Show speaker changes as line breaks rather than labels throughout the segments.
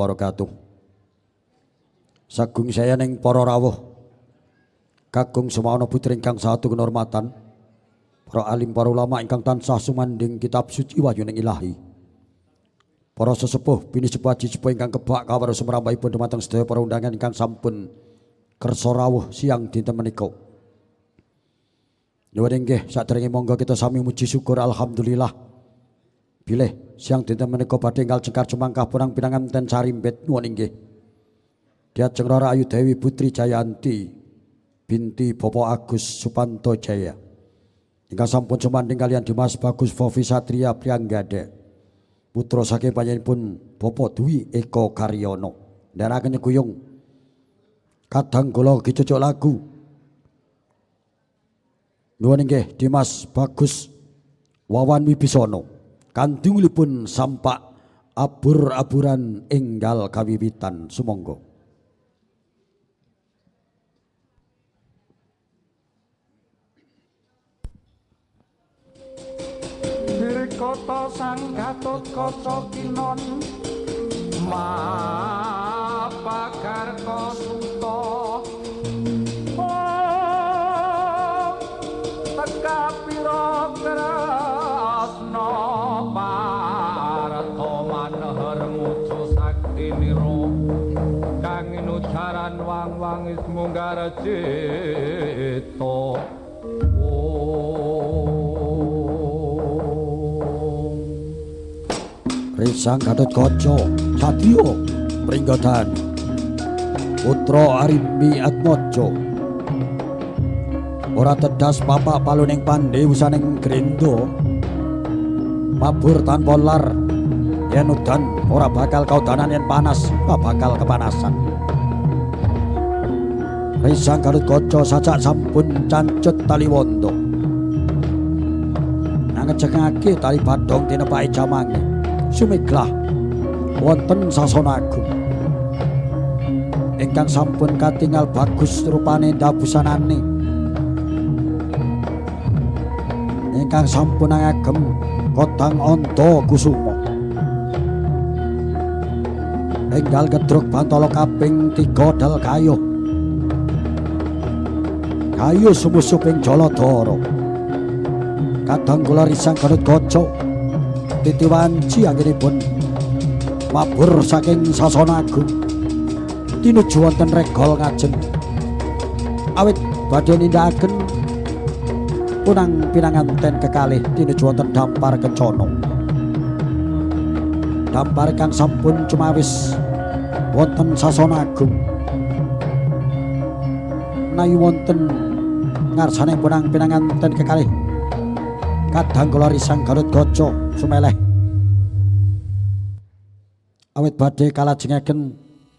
wabarakatuh. Sagung saya neng para rawuh kakung semono putri ingkang satu kehormatan, para alim para ulama ingkang tansah sumanding kitab suci wahyu ning ilahi, para sesepuh bini sepuh sepuh ingkang kebak kawruh sumrambahipun dumateng sedaya para undangan ingkang sampun kersa rawuh siang dinten menika. Nyuwun inggih saderenge monggo kita sami muji syukur alhamdulillah bilih siang dinten menika badhe enggal jengkar jumangkah purang pinanganten sarimbet nuwun inggih Diajeng Rara Ayu Dewi Putri Jayanti binti Bapak Agus Supanto Jaya ingkang sampun sumandhing kalian Dimas Bagus Vovi Satria Prianggada putra saking panjenenganipun Bapak Dwi Eko Karyono ndherekaken nyeguyung kadang kula gicocok lagu nuwun inggih Dimas Bagus Wawan Wibisono kandungipun sampak abur-aburan enggal kawiwitan sumangga.
Kota sang Gatot Kaca Kinon mapagar kosuta teka pira krasna parto manher mucu sakti nira kang nujaran wang-wang ismunggar cita
Risang Gatot Kaca Satya Pringgodan putra Arimbi Atmaja ora tedas papak paluning pandhe wusaning grendha mabur tanpa lar yen udan ora bakal kaudanan yen panas ora bakal kepanasan. Risang Gatot Kaca sajak sampun cancut tali wanda ngajengake tali badhong tinepake jamange sumeglah wonten sasana agung ingkang sampun katingal bagus rupane dabusanane ingkang sampun ngagem kodang anta kusuma enggal gedruk bantala kaping 3 dal kayuh sumusuping Jaladara kadang kula Risang Gatot Kaca titiwanci anggenipun mabur saking sasana agung tinuju wonten regol ngajeng awit badhe nindakaken punang pinanganten kekalih tinuju wonten dampar kencana dampar kang sampun cumawis wonten sasana agung nayu wonten ngarsane punang pinanganten kekalih kadang kula Risang Gatot Kaca sumeleh awit badhe kalajengaken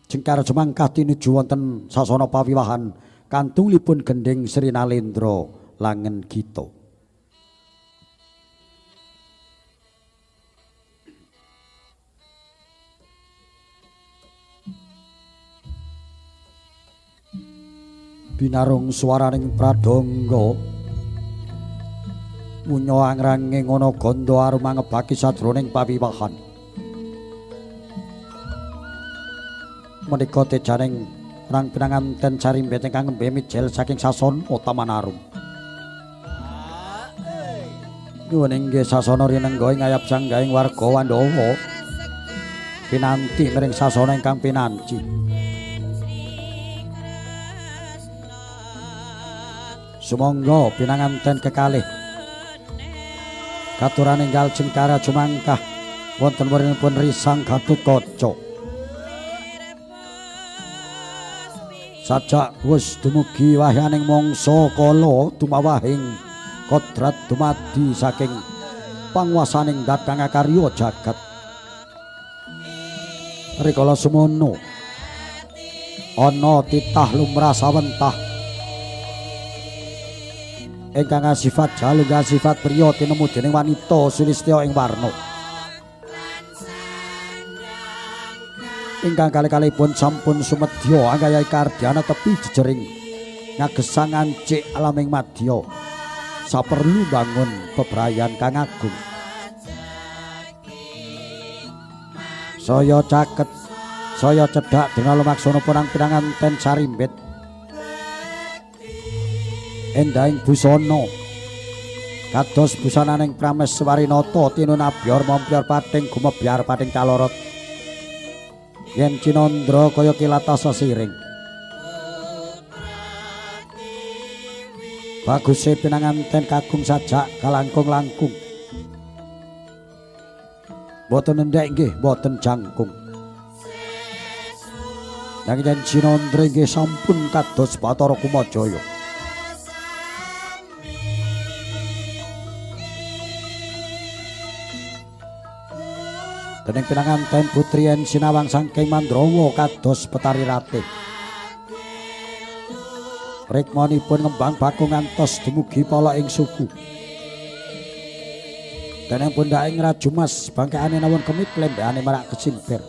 jengkar jumangkah tinuju wonten sasana pawiwahan kantungipun gending Sri Nalendra Langen Gita. Binarung swaraning pradangga munyo angranging ana ganda arum ngebaki sajroning pawiwahan menika tejaning rang pinanganten sarimbet ingkang nembe mijel saking sasana Taman Arum nuwun inggih sasana rinengga ing ngayap sanggaing warga Wandawa pinanti miring sasana ingkang pinanci sumangga pinanganten kekalih katuran enggal jengkara jumangkah wonten wernipun Risang Gatot Kaca sajak wis dumugi wahyaning mangsa kala tumawahing kodrat dumadi saking panguwasaning datang karya jagat rikala semono ana titah lumrah sawentah ingkang sifat jalung sifat priya tinemu dening wanita sulistya ing warna ingkang kalih-kalihipun sampun sumedya anggayahi kardiana tepi jejering ngagesang ancik alaming madya saperlu bangun bebrayan kang agung saya caket saya cedhak dina lumaksana perang pinanganten sarimbet endahing busana kados busananing Prameswarinata tinunabyor mompior pating gumebyar pating calorot yen Cinandra kaya kilata sesiring baguse pinanganten kagung sajak kalangkung-langkung boten endhek nggih boten jangkung nanging Cinandra nggih sampun kados Bathara Kumajaya dening pinanganten putri yen sinawang saking Mandrawa kados Petari Ratih rikmanipun ngembang bakung ngantos dumugi pala ing suku dening pundhaking Raju Mas bangkeane nawon kemit lembekane marak kesimper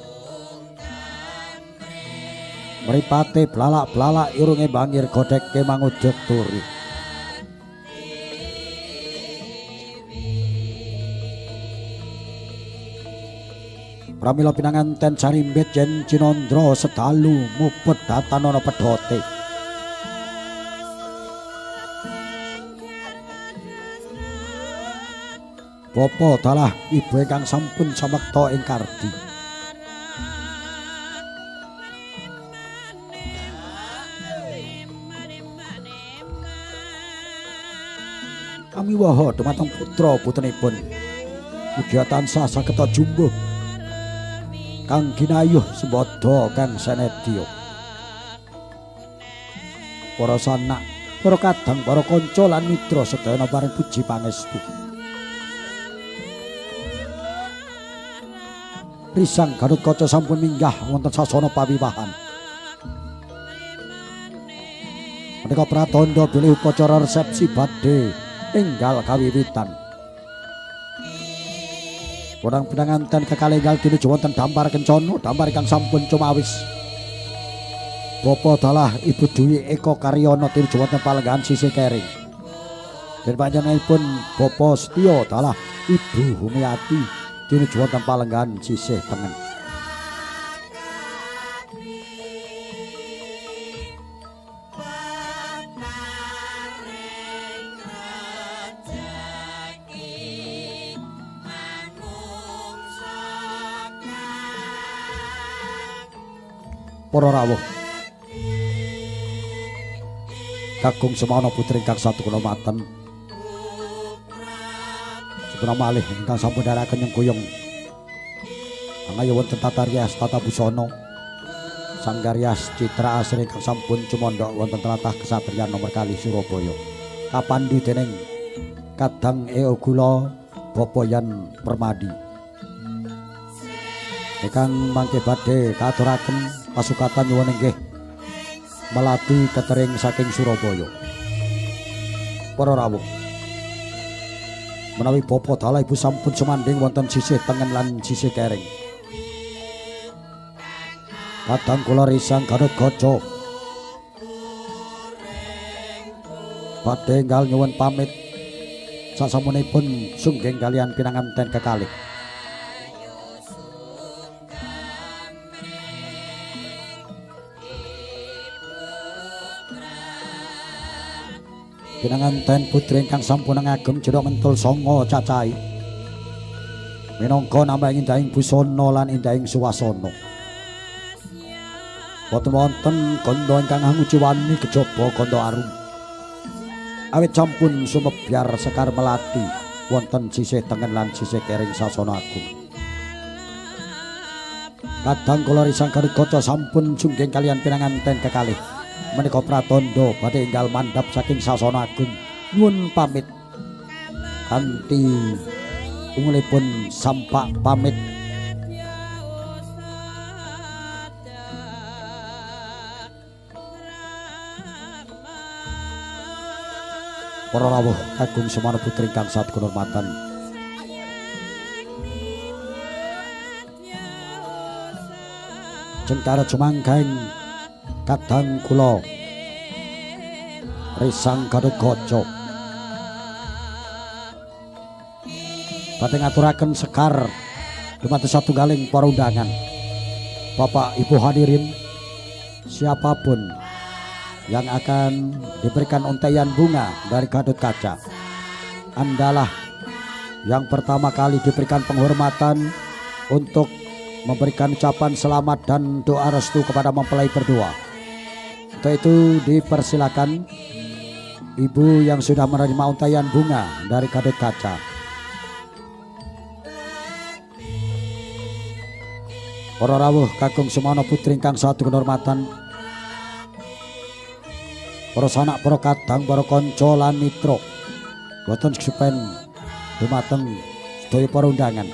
mripate blalak-blalak irunge bangir godheke mangudeg turi pramila pinanganten sarimbet yen Cinandra sedalu mupet datan ana pedhote Bapa dalah ibu ingkang sampun samekta ing kardi kami waha dumateng putra putrenipun mugi tansah saged jumbuh kang ginayuh sembada kang senedya para sanak para kadang para kanca lan mitra sedaya paring puji pangestu risang Gatotkaca sampun minggah wonten sasana pawiwahan menika pratandha bilih upacara resepsi badhe enggal kawiwitan Kurang pinanganten kekalih enggal tinuju wonten dampar kencana dampar ingkang sampun cumawis Bapa dalah Ibu Dwi Eka Karyana tinuju wonten palenggahan sisih kering den panjenenganipun Bapa Setya dalah Ibu Humiati tinuju wonten palenggahan sisih tengen para rawuh kakung semana putri ingkang satu kulawaten sepura malih ingkang sampun dherekaken nyengkuyung angaya wonten tata rias tata busana sanggaryas citra asri ingkang sampun cumandhak wonten tlatah kesatriyan nomor kali Surabaya kapandhu dening Kadang Eogula Bapa Yan Permadi ingkang mangke badhe katuraken pasukatan nyuwun inggih melati ketering saking Surabaya. Para rawuh menawi Bapa dalah Ibu sampun sumandhing wonten sisih tengen lan sisih kering kadang kula risang Gatotkaca badhe enggal nyuwun pamit sasampunipun sungging kalian pinanganten kekalih pinanganten putri ingkang sampun ngagem jero mentul sanga cacahe minangka nambah indahing busana lan indahing suwasana boten wonten kandha ingkang anguci wani kejaba kandha arum awit sampun sumebyar sekar melati wonten sisih tengen lan sisih kering sasana agung kadang kula risang Gatotkaca sampun sungging kalian pinanganten kekalih menika pratandha badhe enggal mandhap saking sasana agung nyuwun pamit kanthi ungulipun sampak pamit para rawuh kagung semana putri ingkang satu kehormatan jengkara jumangkaing kadang kula risang Gatotkaca badhe ngaturaken sekar dumateng satunggaling para undangan Bapak Ibu hadirin, siapapun yang akan diberikan untaian bunga dari Gadot Kaca, Andalah yang pertama kali diberikan penghormatan untuk memberikan ucapan selamat dan doa restu kepada mempelai berdua. Untuk itu dipersilakan ibu yang sudah menerima untaian bunga dari Gadot Kaca. Para rawuh kakung semono putri ingkang satu kehormatan, para sanak, para kadang, para kanca lan mitra, boten kesupen dumateng sedaya para undangan.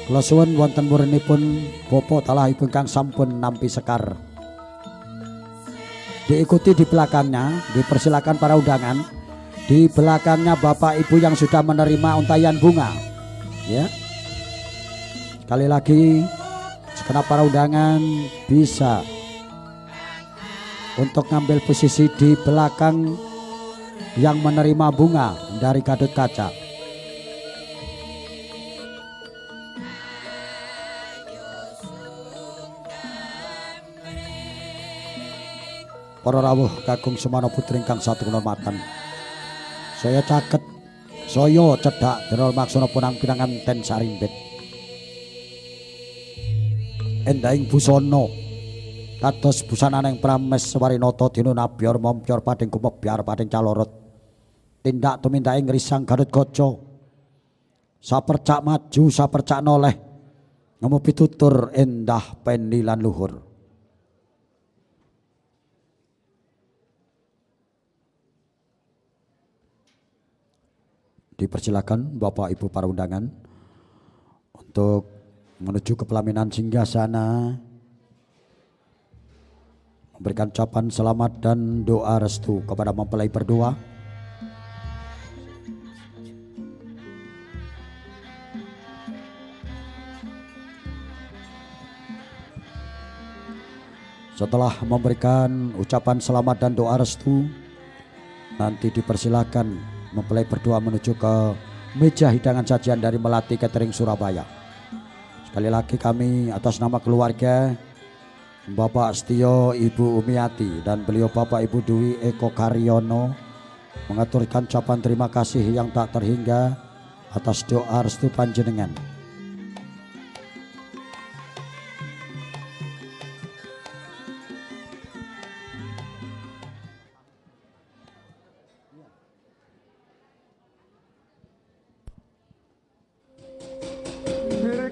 Kula suwun wonten murinipun bapa talahipun kang sampun nampi sekar. Diikuti di belakangnya, dipersilakan para undangan. Di belakangnya Bapak Ibu yang sudah menerima untaian bunga. Ya. Sekali lagi, segenap para undangan bisa untuk ngambil posisi di belakang yang menerima bunga dari Gadot Kaca. Para rawuh kakung semono putri ingkang satu kehormatan, saya caket, saya cedak Derol Maksana Punang Pinangan ten Sarimbit. Endahing busana kados busananing prames Warinata dina nabyor mompyor pading kumebyar pading calorot. Tindak tumindaking ngrisang Gadot Kaca. Sapercak maju sapercak noleh. Ngemu pitutur endah pendi lan luhur. Dipersilakan Bapak Ibu para undangan untuk menuju ke pelaminan singgasana, memberikan ucapan selamat dan doa restu kepada mempelai berdua. Setelah memberikan ucapan selamat dan doa restu, nanti dipersilakan mempelai berdua menuju ke meja hidangan sajian dari Melati Catering Surabaya. Sekali lagi kami atas nama keluarga Bapak Setio, Ibu Umiati dan beliau Bapak Ibu Dwi Eko Karyono mengaturkan ucapan terima kasih yang tak terhingga atas doa restu panjenengan.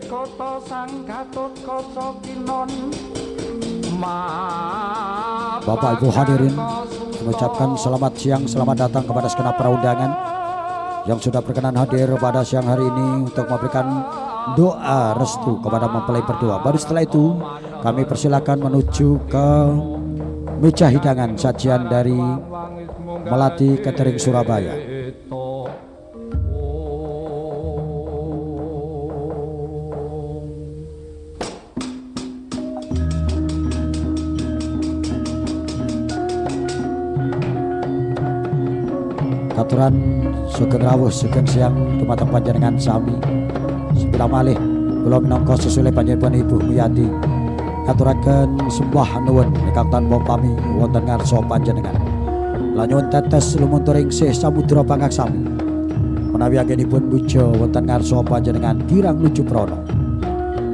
Kota sang Gadot Kaca kinon
Bapak Ibu hadirin, mengucapkan selamat siang, selamat datang kepada segenap para undangan yang sudah berkenan hadir pada siang hari ini untuk memberikan doa restu kepada mempelai berdua. Baru setelah itu kami persilakan menuju ke meja hidangan sajian dari Melati Catering Surabaya. Katuran sugeng rawuh sugeng siang dumateng panjenengan sami sepira malih kula minangka sesule panjenengan Ibu Miyati ngaturaken sembah nuwun ingkang tanpa pami wonten ngarsa panjenengan lan nyuwun tetes lumunturing sih samudra pangaksami menawi anggenipun muja wonten ngarsa panjenengan kirang nuju prana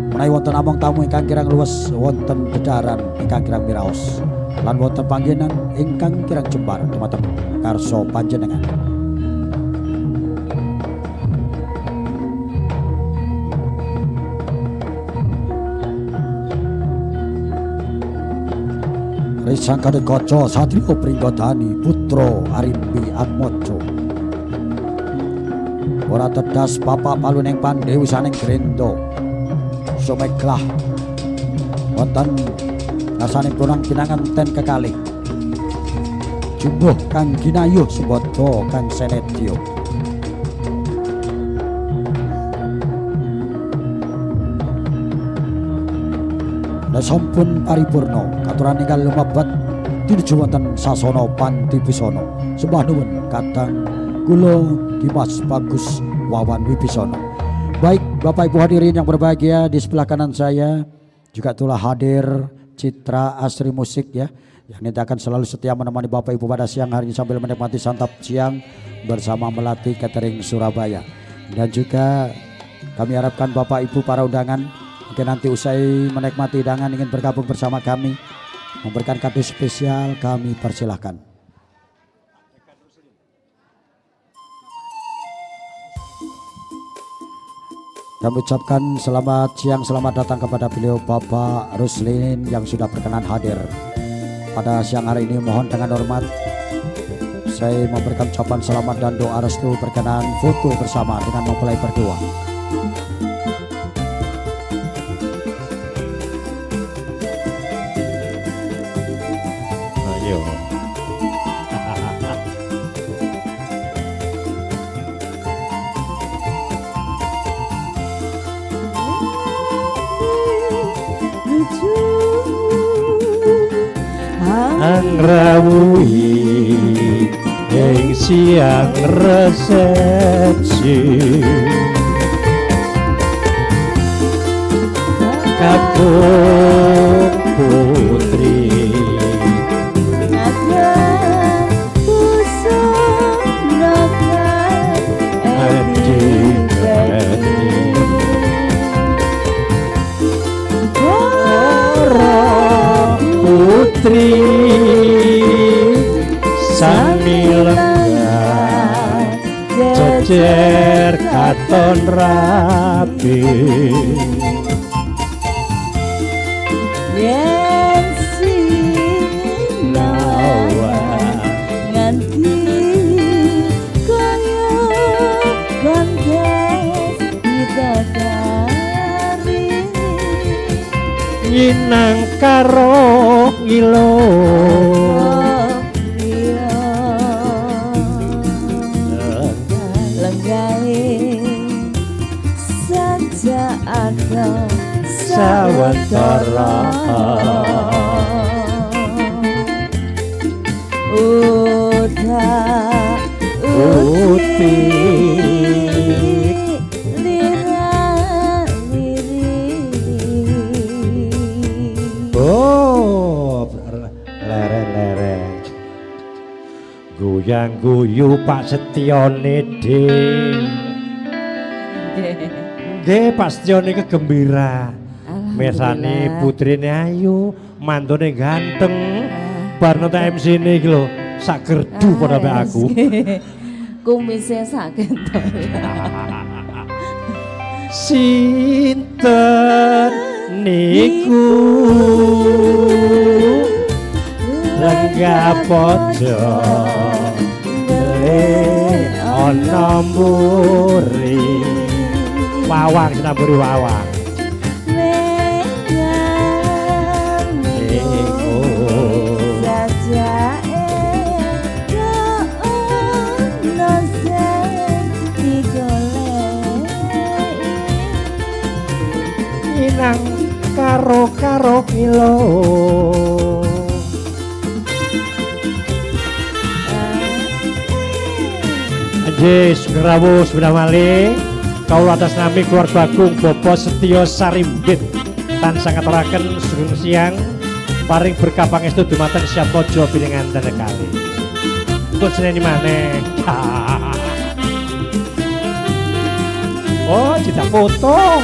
menawi wonten among tamu ingkang kirang luwes wonten dedaran ingkang kirang miraos lan wonten panggenan ingkang kirang jembar dumateng ngarsa panjenengan. Risang Gadot Kaca Satrio Pringgodani putra Arimbi Atmaja ora tedas bapak paluning pandhe wisaning grenda sumeglah wonten ngarsaning Punang Pinangan ten kekalih jumbuh kang ginayuh sembada kang senedya dan sampun paripurna katuran ingkang lumebat tinuju wonten sasana Panti Bisana sembah nuwun kadang kula Dimas Bagus Wawan Wibisana. Baik Bapak Ibu hadirin yang berbahagia, di sebelah kanan saya Juga itulah hadir Citra Asri Musik ya, yang nanti akan selalu setia menemani Bapak Ibu pada siang hari ini sambil menikmati santap siang bersama Melati Catering Surabaya. Dan juga kami harapkan Bapak Ibu para undangan mungkin nanti usai menikmati hidangan ingin bergabung bersama kami memberikan kado spesial, kami persilahkan. Kami ucapkan selamat siang, selamat datang kepada beliau Bapak Ruslin yang sudah berkenan hadir pada siang hari ini. Mohon dengan hormat saya memberikan ucapan selamat dan doa restu berkenan foto bersama dengan mempelai berdua.
Ayo. Angrawuhi ing siang resepsi kakung putri putri sami lenggah jejer katon rapi
yen sinawa nganti kaya kondes bidadari
nyinang karo ngilo sawetara uti oh leren-leren guyang guyu Pak Setione nggih Pak Setione kegembira mesane putrine ayu, mantune ganteng. Bar nonton MC-ne iki lho, sak gerdu padha mek aku.
Kumise sakit.
Sinten niku lenggah podo ana mburi wawang namburi wawang inang karo kilo Anjis ngrawuh sebenarnya malih kaula atas nami keluarga Agung Bopo Setyo Sarimbit tansah ngaturaken sugeng siang paring berkah pangestu dumateng Syatojo pinenganten kali untuk seneni maneh oh tidak foto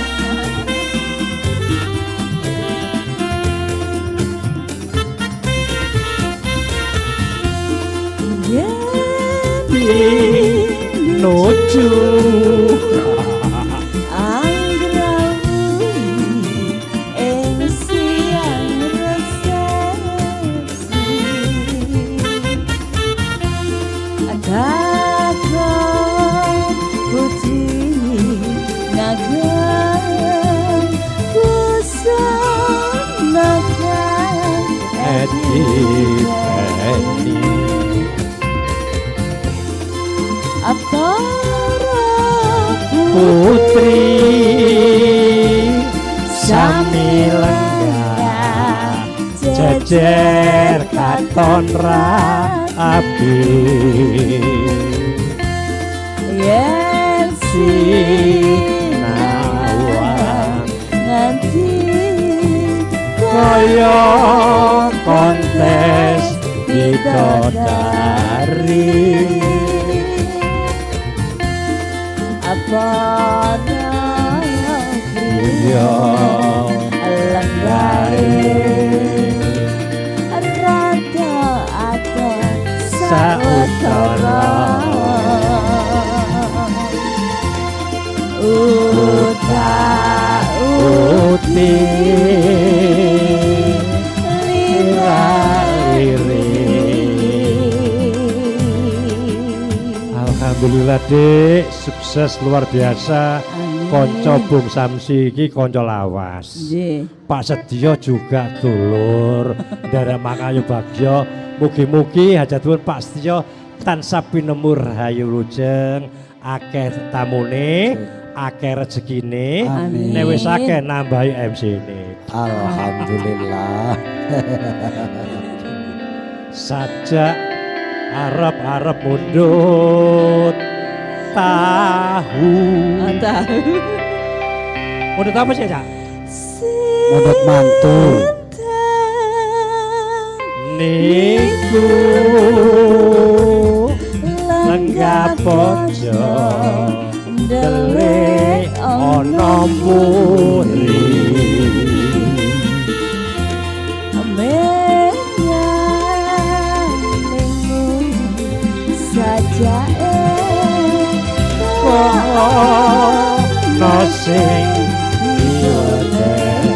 nuju
anggrawi ing siang resepsi kakung putri ngagem pusanakan
Edi putri sami lenggah jejer katon rapi
yen
sinawang
nganti
kaya kontes bidodari
apa
iya
lenggare rada ada sautara
uti lirah-liri. Alhamdulillah Dik, sukses luar biasa. Konco Bung Samsi iki konco lawas.
Nggih.
Pak Sedio juga dulur dari Mangayu Bagyo. Mugi-mugi hajatipun Pak Sedio tansah pinemur hayu lujeng, akeh tamune, akeh rezekine,
Amin.
nek wis akeh nambahi MC-ne.
Alhamdulillah.
Sajak arep-arep mundut tahu.
Tahu.
Mundut apa sih, Cak?
Mundut mantu.
Niku lenggah pojo delik ana muri.
Saja
no sing diwetes.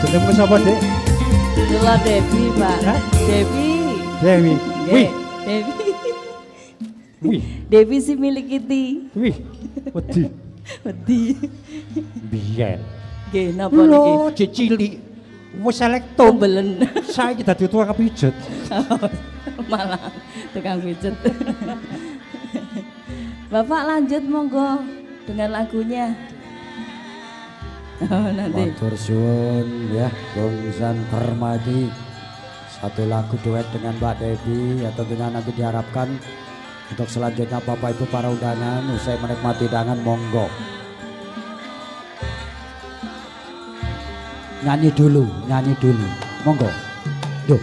Jenengmu sapa, Dik?
Kula Devi, Pak.
Hah?
Devi.
Dewi. Wih,
Devi.
wih,
Devi si milik Kiti.
wih. Wedi.
Wedi.
Biyen.
Nggih, napa niki?
Lho, cicili. Wis elektum.
Tumbelen.
Saiki dadi tukang pijet.
Malah tukang pijet. Bapak lanjut monggo dengan lagunya. Oh, nanti.
Matur suwun ya, Bung San Permadi. Satu lagu duet dengan Mbak Devi ya, tentunya nanti diharapkan untuk selanjutnya Bapak Ibu para undangan usai menikmati hidangan monggo. Nyanyi dulu, monggo. Duh,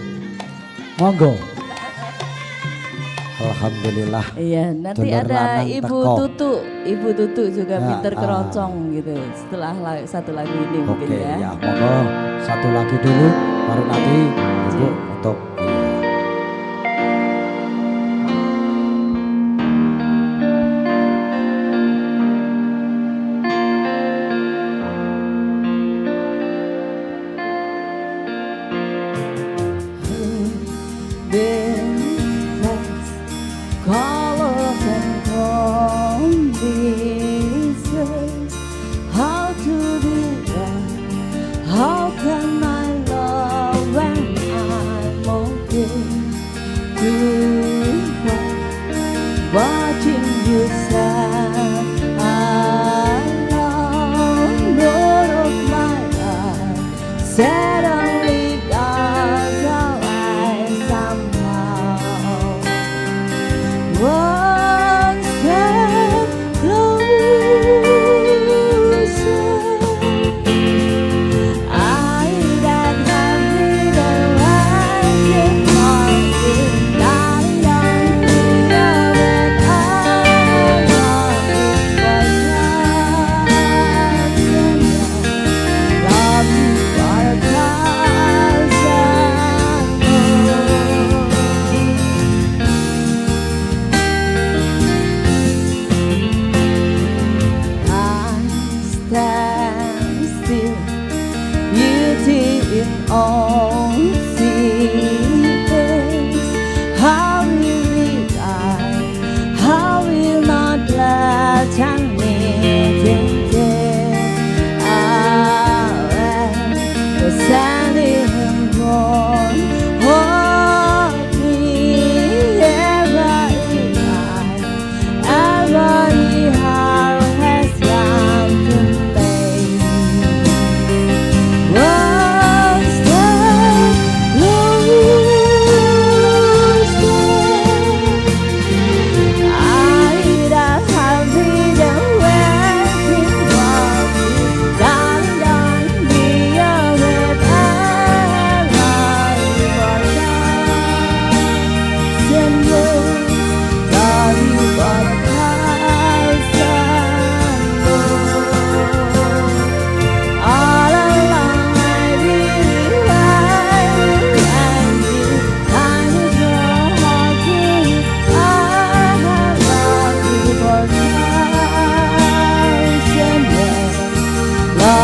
monggo. Alhamdulillah.
Iya, nanti
Dulur
ada
lanang
Ibu
teko.
Tutu. Ibu Tutu juga
Ya,
pinter keroncong gitu. Setelah satu lagu ini mungkin
Oke
ya.
ya, monggo satu lagi dulu, baru nanti Ibu untuk
Colors and combinations, how to be right? How can I love when I'm okay? Watching you sad, alone, out of my life, suddenly goes away somehow. One step closer, I that happy the rising morning, I don't know that I love you for love you for a stand still, beauty in all seasons. How will I, how will not let me the standing born, hold me every heart has come to face. One step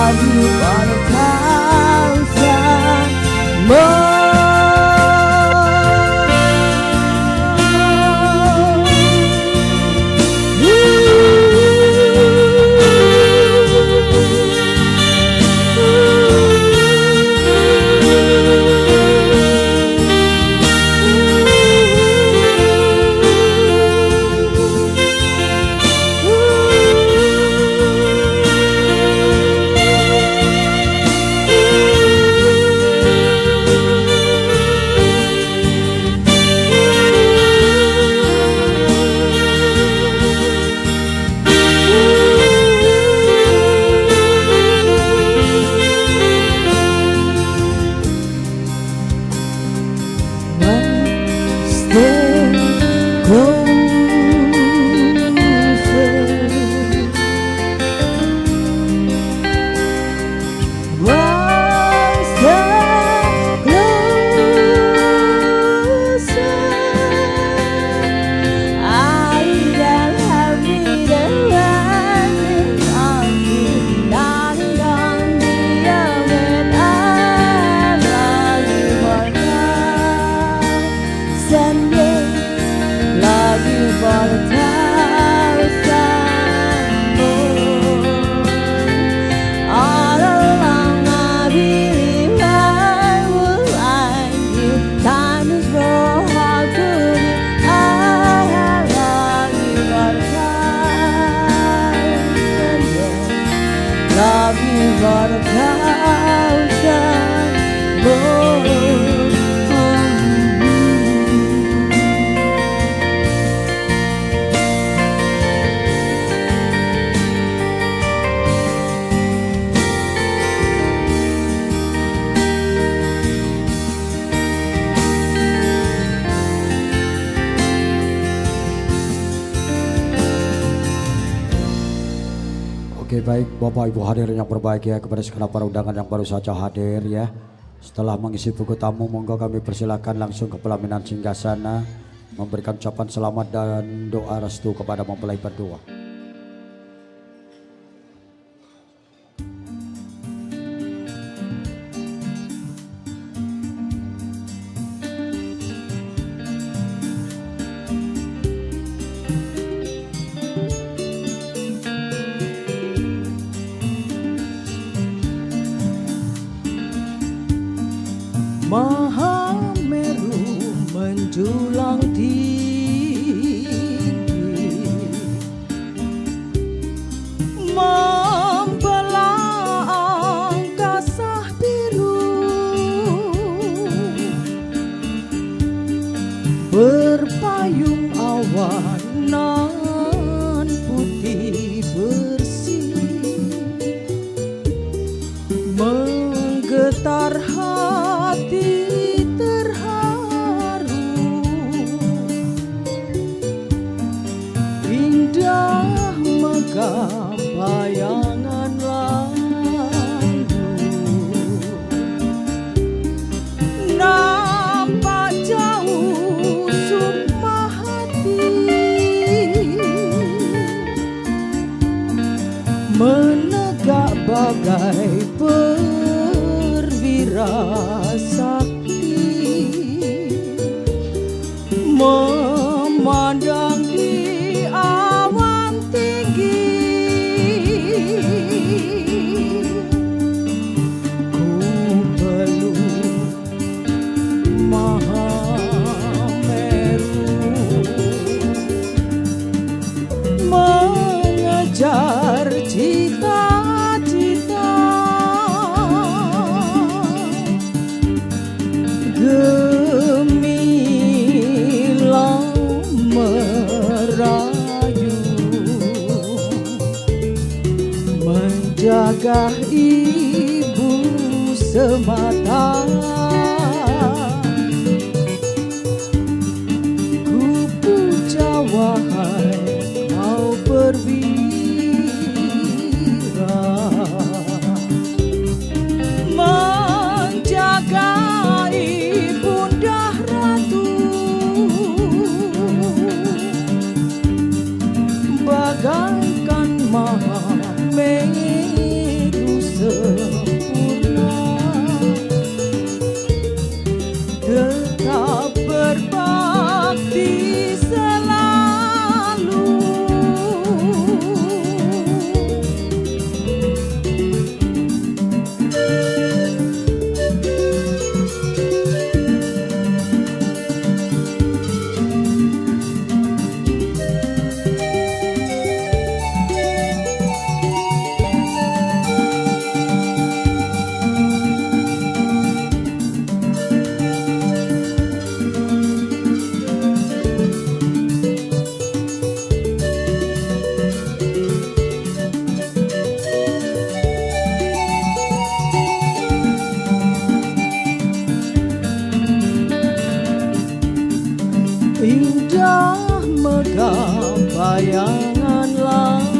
love you for 1,000 more. Love you for 1,000 more.
Oke, baik Bapak Ibu hadirin yang berbahagia, kepada segenap para undangan yang baru saja hadir ya. Setelah mengisi buku tamu, monggo kami persilakan langsung ke pelaminan singgasana, memberikan ucapan selamat dan doa restu kepada mempelai berdua.
Mahameru menjulang tinggi, membelah angkasa biru, berpayung awan nan putih bersih, menggetar hati terharu, indah megah bayangan lalu, nampak jauh sukma hati, menegak bagai sakti, memandang di awan tinggi, ku peluk Mahameru, mengejar cita-cita, gemilang merayu, menjaga ibu semata, ku puja wahai kau perwira, menjaga ibunda ratu, bagaikan Mahameru bayangan laut,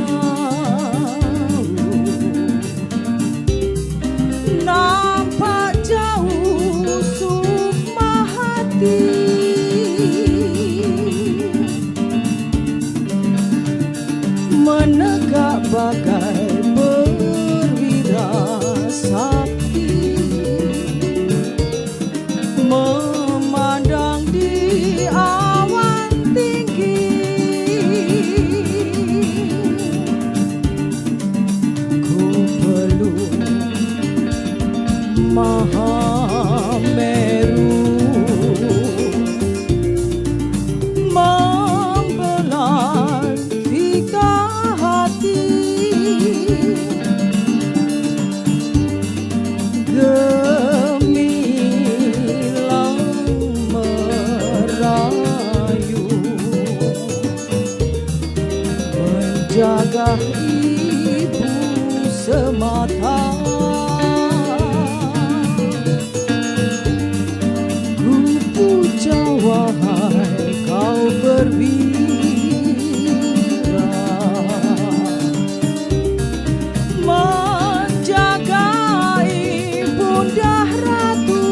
nampak jauh sukma hati, menegak bagai perwira sakti, memandang di awan tinggi. Ku peluk Mahameru, membelah tiga hati, gemilang merayu, menjaga ibu semata. Ku puja wahai kau perwira, menjaga ibunda ratu,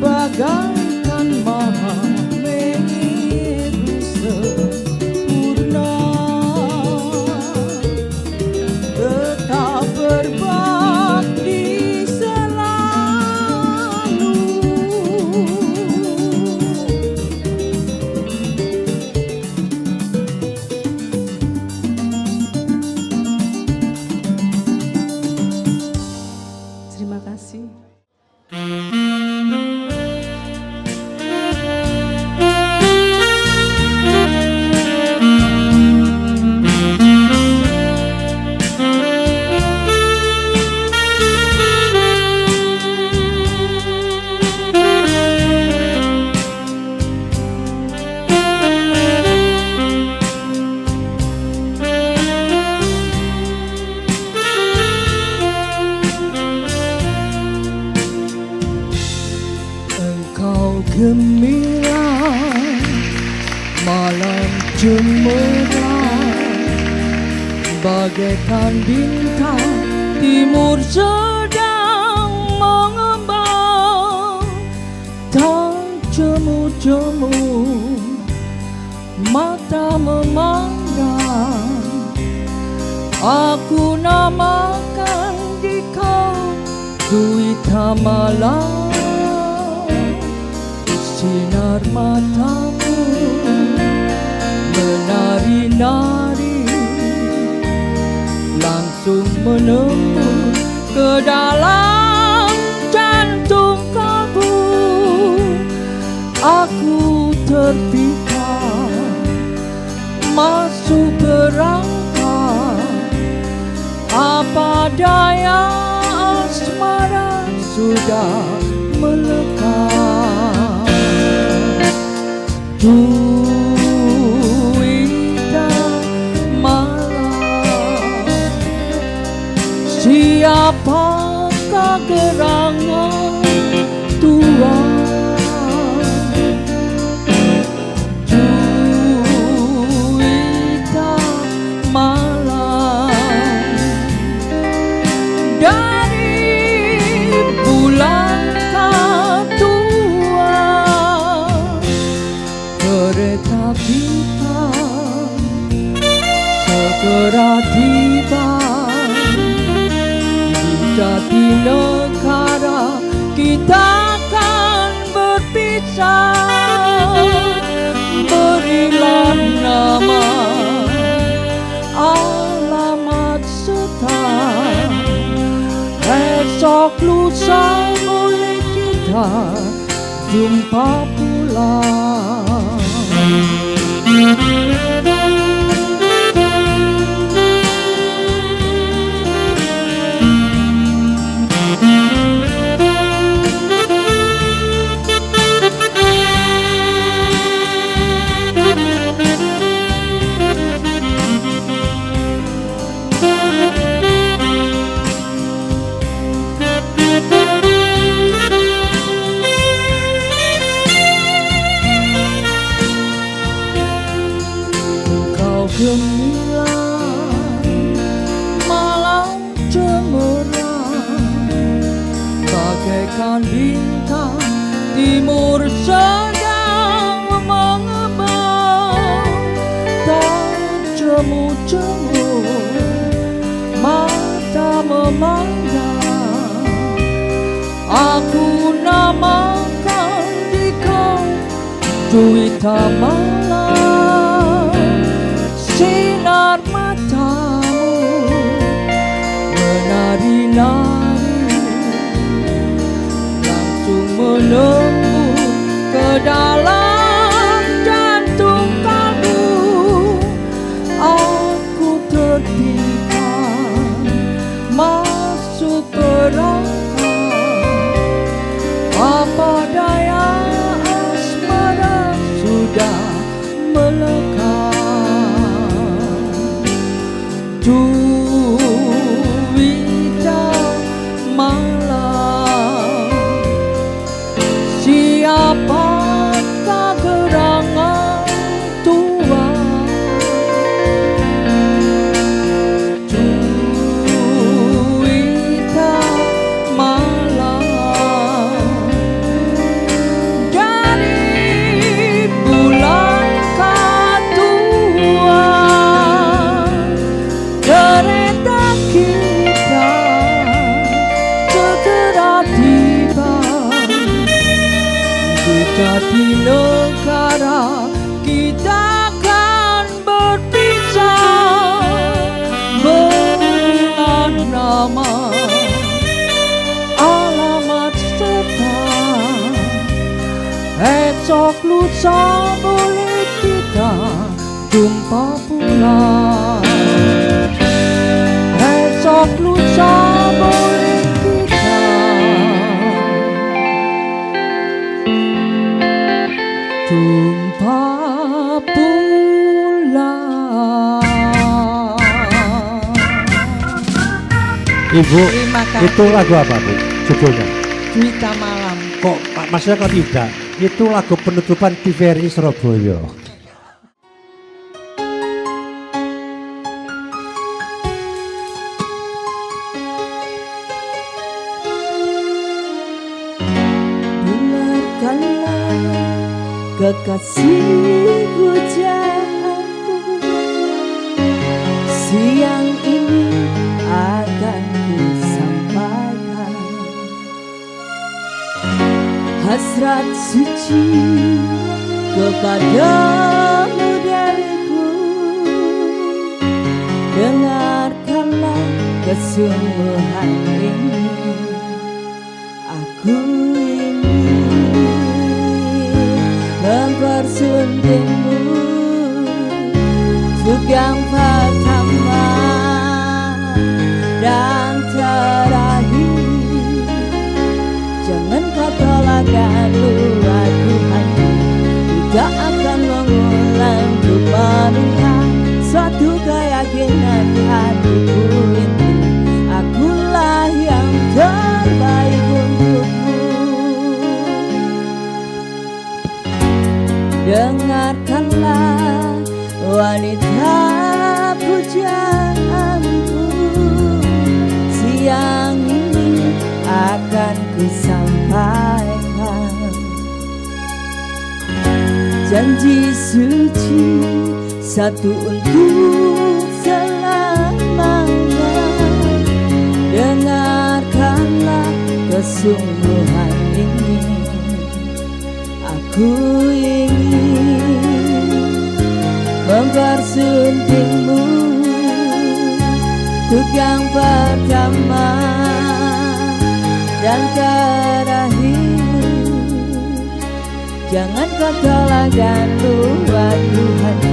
bagaikan Mahameru sempurna, tetap berbakti selalu. Terima kasih. Engkau gemilang malam cemerlang, bagaikan bintang timur sedang mengembang. Tak jemu-jemu mata memandang, aku namakan dikau Duita Malam. Sinar matamu menari-nari, langsung menembus ke dalam jantung kalbu. Aku terpikat masuk perangkap, apa daya asmara sudah melekat. Duita Malam, siapakah gerangan Tuhan? Duita Malam, dari bulan Katua, kereta bintang segera tiba di Jatinegara. Kita akan berpisah, berilah nama, alamat serta esok lusa boleh kita jumpa pulang. semaya, aku namakan dikau Juwita malam. Sinar matamu menari-nari langsung menembus ke dalam jantung kalbu. Aku terpikat masuk perangkap, apa daya asmara sudah melekat. Juwita malam, siapakah gerangan Tuhan? Juwita malam, dari bulan katuan kereta kita segera tiba di Jatinegara. Kita akan berpisah dengan nama, alamat serta esok lusa boleh kita jumpa pulang. Esok lusa boleh kita jumpa pulang.
Ibu,
Terima kasih.
itu lagu apa Bu? Judulnya?
Juwita malam.
Kok maksudnya kok tidak? Itu lagu penutupan TVRI Surabaya.
Dengarkanlah kekasih pujaanku, siang ini akan kusampaikan hasrat suci kepadamu dariku. Dengarkanlah kesungguhan ini, aku ingin mempersuntingmu untuk yang pertama dan terakhir. Jangan kau tolak dua Tuhan, tidak akan mengulang untuk meminta suatu keyakinan hatiku ini. Akulah yang terbaik untukmu. Dengarkanlah wanita pujaanku, siang ini akan kusampaikan janji suci satu untuk selamanya. Dengarkanlah kesungguhan ini, aku ingin mempersuntingmu untuk yang pertama dan terakhir. Jangan kau tolak dan lupa Tuhanku,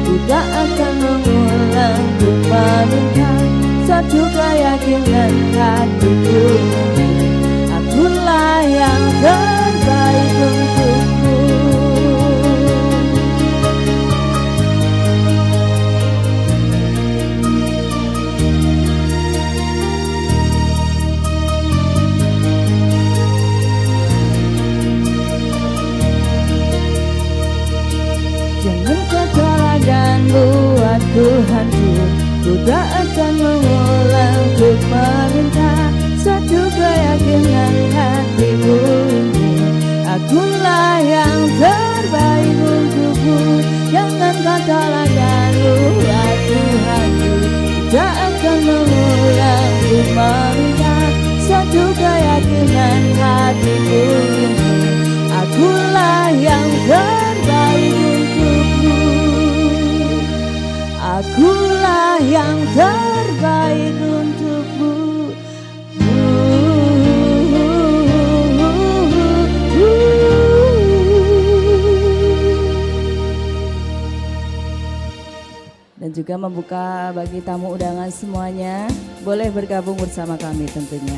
ku tak akan mengulang untuk meminta satu keyakinan hatiku. Akulah yang terbaik untukmu. Jangan kau tolak dan buat Tuhanku, ku tak akan mengulang untuk meminta satu keyakinan hatiku ini. Akulah yang terbaik untukmu. Jangan kau tolak dan buat Tuhanku, ku tak akan mengulang untuk meminta suatu keyakinan hatiku ini. Akulah yang terbaik untukmu, akulah yang terbaik untukmu. Dan juga membuka bagi tamu undangan semuanya, boleh bergabung bersama kami tentunya.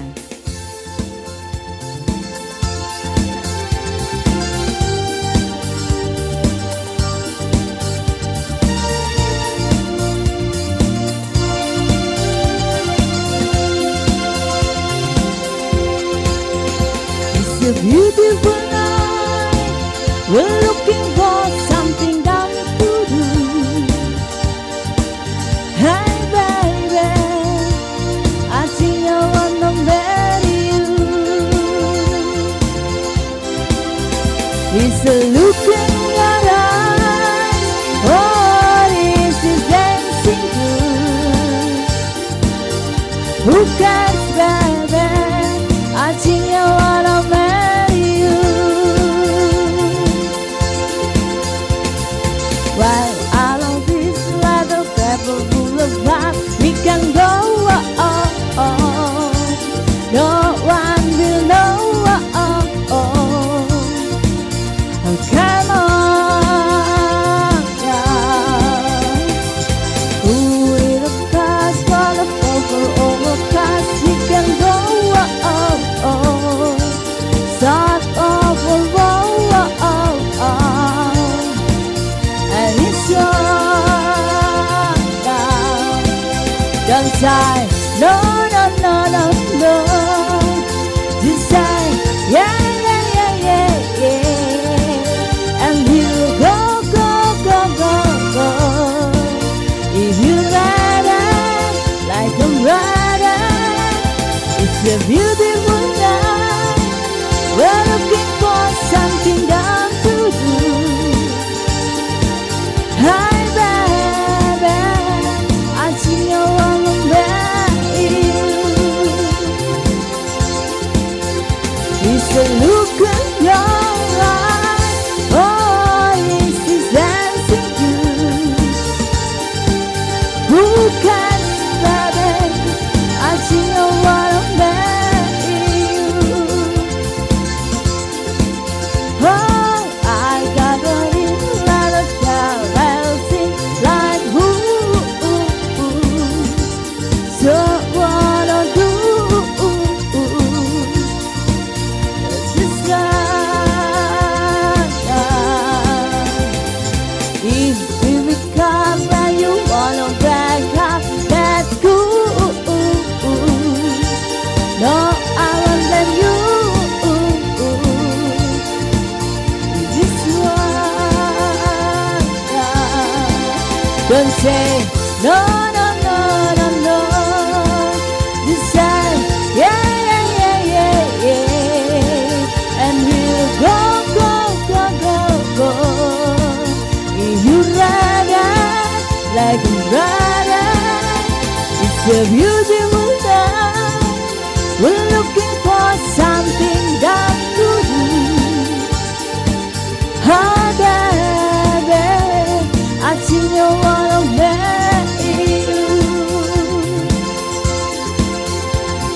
It's a beautiful night, we're looking for something down to do. Hey baby, I think I wanna marry you. It's a look in your eyes, what is this dancing good? Who cares baby, I think I wanna marry you. While all of this little pebble boulevard, we can go, oh, oh, oh. No one will know, oh, oh, oh. Oh, come on, yeah. Ooh, little cars, full of purple overcast, we can go, oh, oh, oh. Start over, oh, oh, oh. And it's your now. Don't say no, no, no, no, no. Just say yeah, yeah, yeah, yeah, yeah. And you go, go, go, go, go. If you rather, like a rider, it's a beautiful night. We're looking for something down to do. Hi baby, I think I wanna marry you. It's a look in your eyes, oh, is this dancing juice? Who cares baby, I think I wanna marry you. Oh, I got a little child, I'll sing like so what I do, just like if we come and you wanna back up, that's cool. No, I won't let you. This one, don't say no, no, no, no, no. Just say yeah, yeah, yeah, yeah, yeah. And we'll go, go, go, go, go. If you rather, like a rider, it's a beautiful night. We're looking for something down to do. Oh baby, I think I wanna marry you.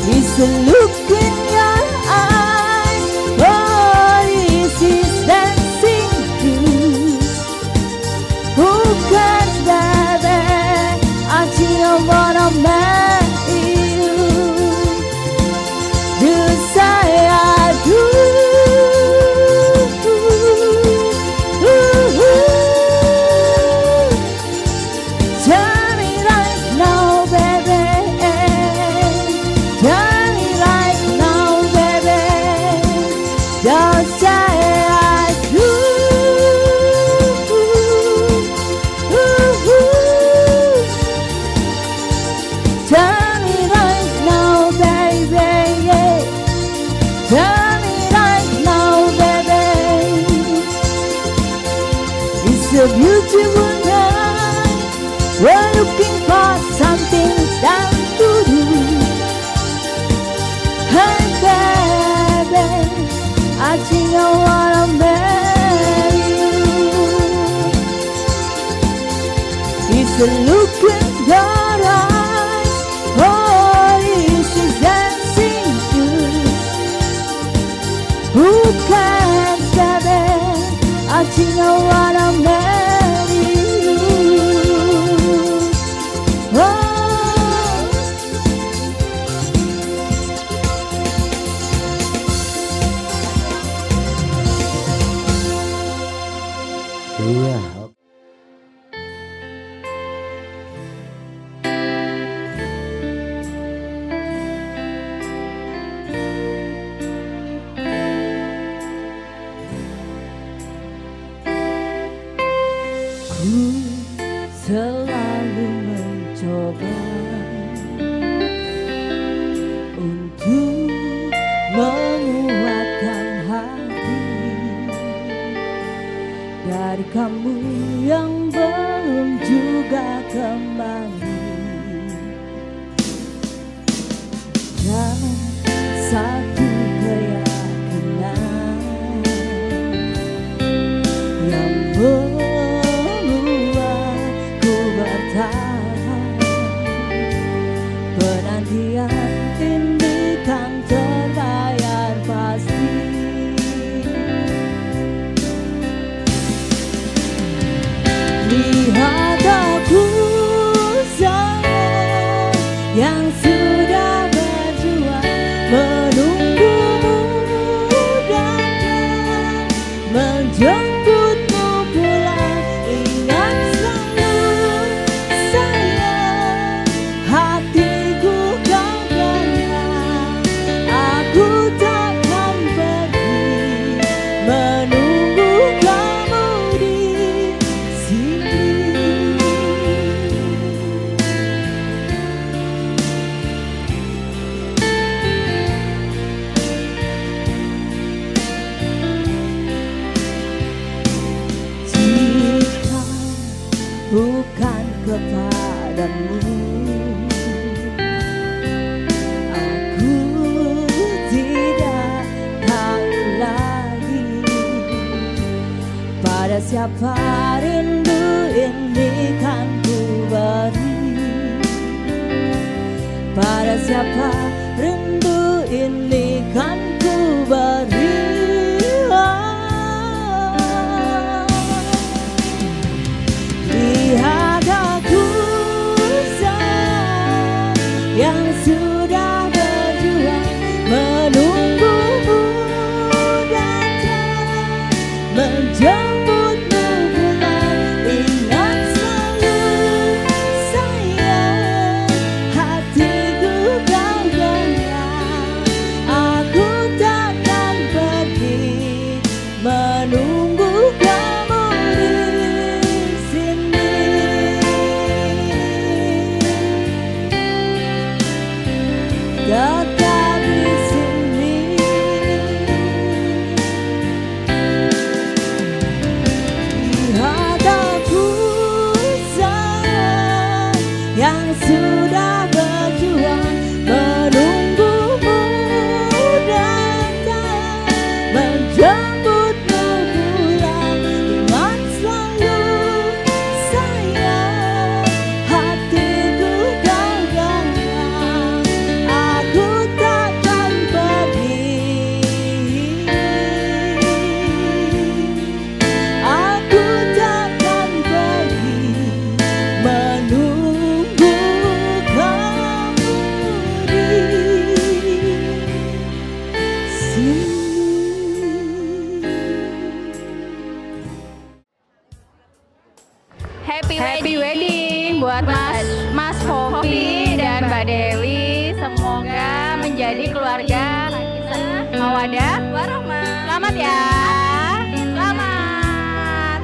It's a look in your eyes, what is this dancing juice? Who cares baby, I think I wanna marry you. Just say I do. Tell me right now, baby. Tell me right now, baby. Just say I do. Tell me right now, baby. Tell me right now, baby. It's a beautiful night. We're looking for something down to do. the look in your eyes. Oh, it's just dancing good. Who can stand it? I think I wanna marry you. Oh.
Iya.
Ku selalu mencoba untuk menguatkan hati dari kamu yang belum juga kembali. Dan satu keyakinan yang membuatku bertahan. Penantian ini kan terbayar pasti. Lihat aku sayang yang sudah berjuang menunggumu datang menjemputmu pulang. Ingat selalu sayang, hatiku kau genggam. Aku takkan pergi menunggu kamu di sini. Jika bukan kepadamu, aku tidak tahu lagi pada siapa rindu ini kan ku beri. Pada siapa rindu ini kan ku beri. Lihat aku sayang yang sudah berjuang menunggumu datang menjemputmu pulang. Ingat selalu sayang, hatiku kau genggam. Aku takkan pergi menunggu kamu di sini. Tetap di sini. Lihat aku sayang yang sudah berjuang menunggumu datang menjemputmu pulang. Ingat selalu sayang, hatiku kau genggam. Aku takkan pergi. Aku takkan pergi menunggu kamu di sini.
Happy wedding buat Mas Popi dan Mbak Dewi. Semoga menjadi keluarga mawadah warahmah. Selamat ya. Selamat.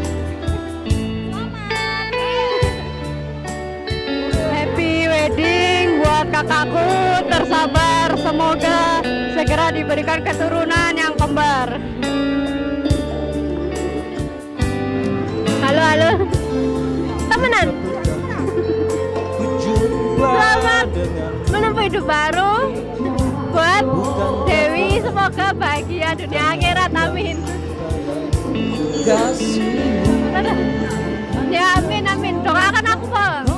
Happy wedding buat kakakku tersabar. Semoga segera diberikan keturunan yang kembar. Halo. Temenan. Selamat menempuh hidup baru buat Dewi. Semoga bahagia dunia akhirat. Amin. Ya amin. Doakan aku, Pak.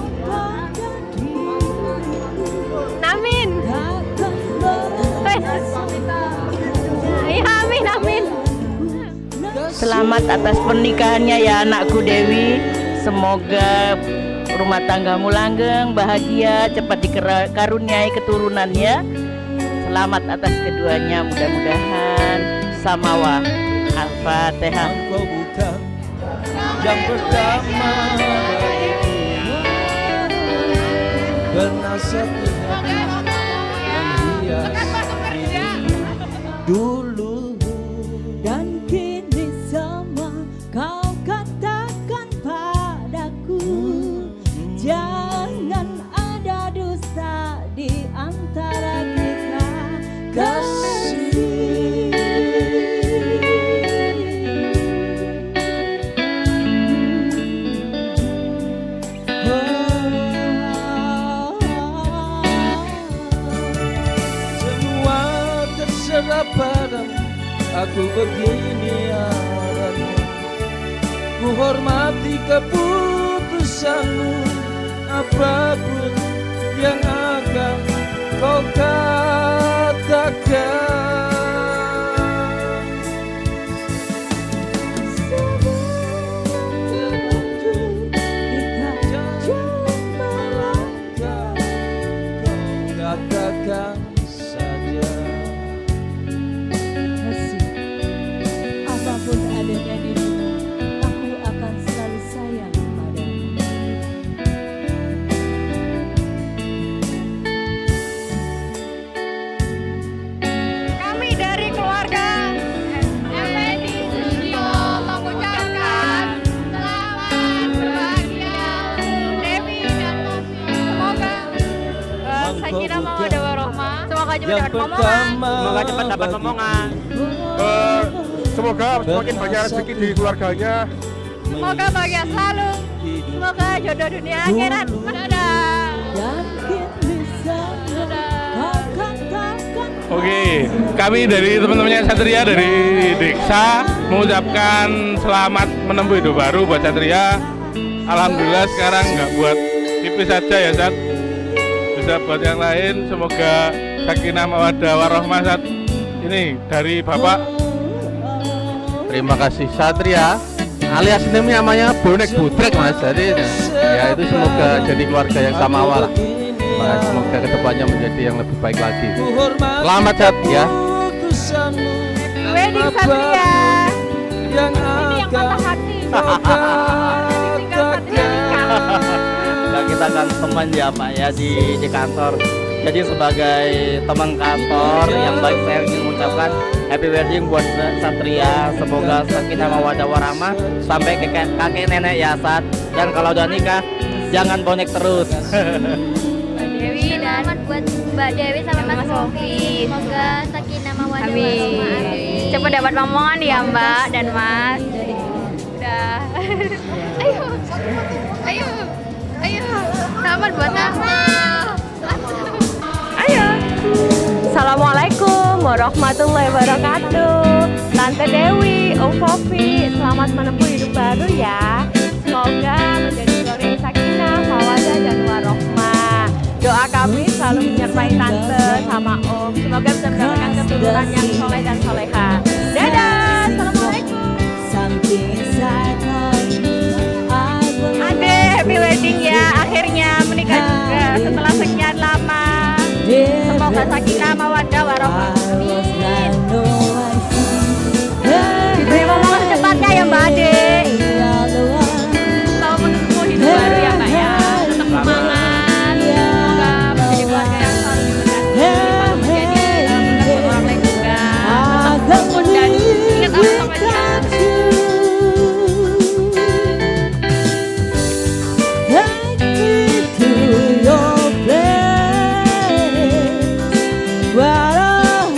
Selamat atas pernikahannya ya anakku Dewi. Semoga rumah tanggamu langgeng, bahagia, cepat dikaruniai keturunan ya. Selamat atas keduanya, mudah-mudahan samawa. Al-Fatihah.
Engkau bukan yang pertama bernasabnya menghias dulu
Dan kini semua kau katakan padaku, jangan ada dusta di antara kita, kasih.
semua terserah padamu. Aku begini adanya, ku hormati keputusanmu, apapun yang akan kau katakan. Katakan saja.
Apapun adanya dirimu, aku akan selalu sayang padamu.
Kami dari keluarga FPD Studio mengucapkan selamat berbahagia untuk Dewi dan Momi. Semoga sakinah mawaddah warahmah. Semoga cepat dapat omongan.
Semoga cepat dapat omongan.
Semoga semakin banyak rezeki di keluarganya.
Semoga bahagia selalu. Semoga jodoh dunia akhirat. Dadah.
Dan kini semua kau katakan.
Oke, kami dari teman-temannya Satria dari Deksa mengucapkan selamat menempuh hidup baru buat Satria. Alhamdulillah sekarang nggak buat tipis saja ya Sat, bisa buat yang lain. Semoga sakinah mawaddah warahmah Sat. Ini dari Bapak.
Terima kasih Satria, alias ini namanya bonek butrek mas. Jadi ya itu semoga jadi keluarga yang samawa lah. Nah, semoga kedepannya menjadi yang lebih baik lagi. Selamat Sat ya.
Wedding Satria.
Yang
Ini yang patah hati. Tinggal Satria nikah.
Nah, kita kan teman ya Pak ya di kantor. Jadi sebagai teman kantor yang baik saya ingin mengucapkan happy wedding buat Satria. Semoga sakinah mawaddah warahmah sampai ke kakek nenek ya Sat. Dan kalau udah nikah jangan bonek terus.
Dewi dan
buat Mbak Dewi sama Mas Rofi. Semoga sakinah mawaddah
Amin.
warahmah.
Cepat dapat omongan ya Mbak dan Mas. Udah. Ayo. Ayo. Ayo. Selamat buat apa? Ayo. Assalamualaikum warahmatullahi wabarakatuh. Tante Dewi, Om Fofi, selamat menempuh hidup baru ya. Semoga menjadi keluarga yang sakinah, mawaddah dan warohmah. Doa kami selalu menyertai Tante sama Om. Semoga bisa mendapatkan keturunan yang soleh dan soleha. Dadah, assalamualaikum. Ade, happy wedding ya. Akhirnya menikah juga setelah sekian lama. Semoga sakinah mawaddah warahmah. Amin. Diterima mohon secepatnya ya Mbak Ade. Selamat menempuh hidup baru ya Mbak ya. Tetap semangat. Semoga menjadi keluarga yang selalu diberkati. Selalu menjadi buat orang lain juga. Tetap rukun dan ingat Allah sama dia.
Where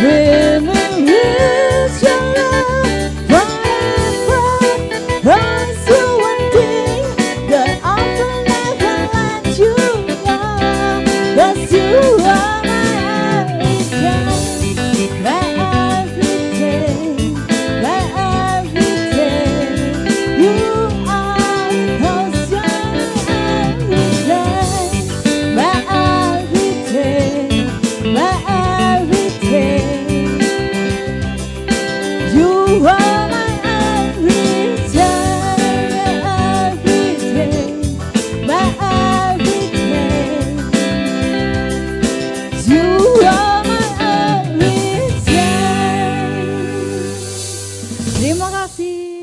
Dreaming with your love forever. Promise you one thing, that I will never let you go. 'Cause you are my everything, my everything, my everything. You are, 'cause you're everything, my everything, my everything. You are my everything, my everything, my everything. You are my everything. Terima kasih.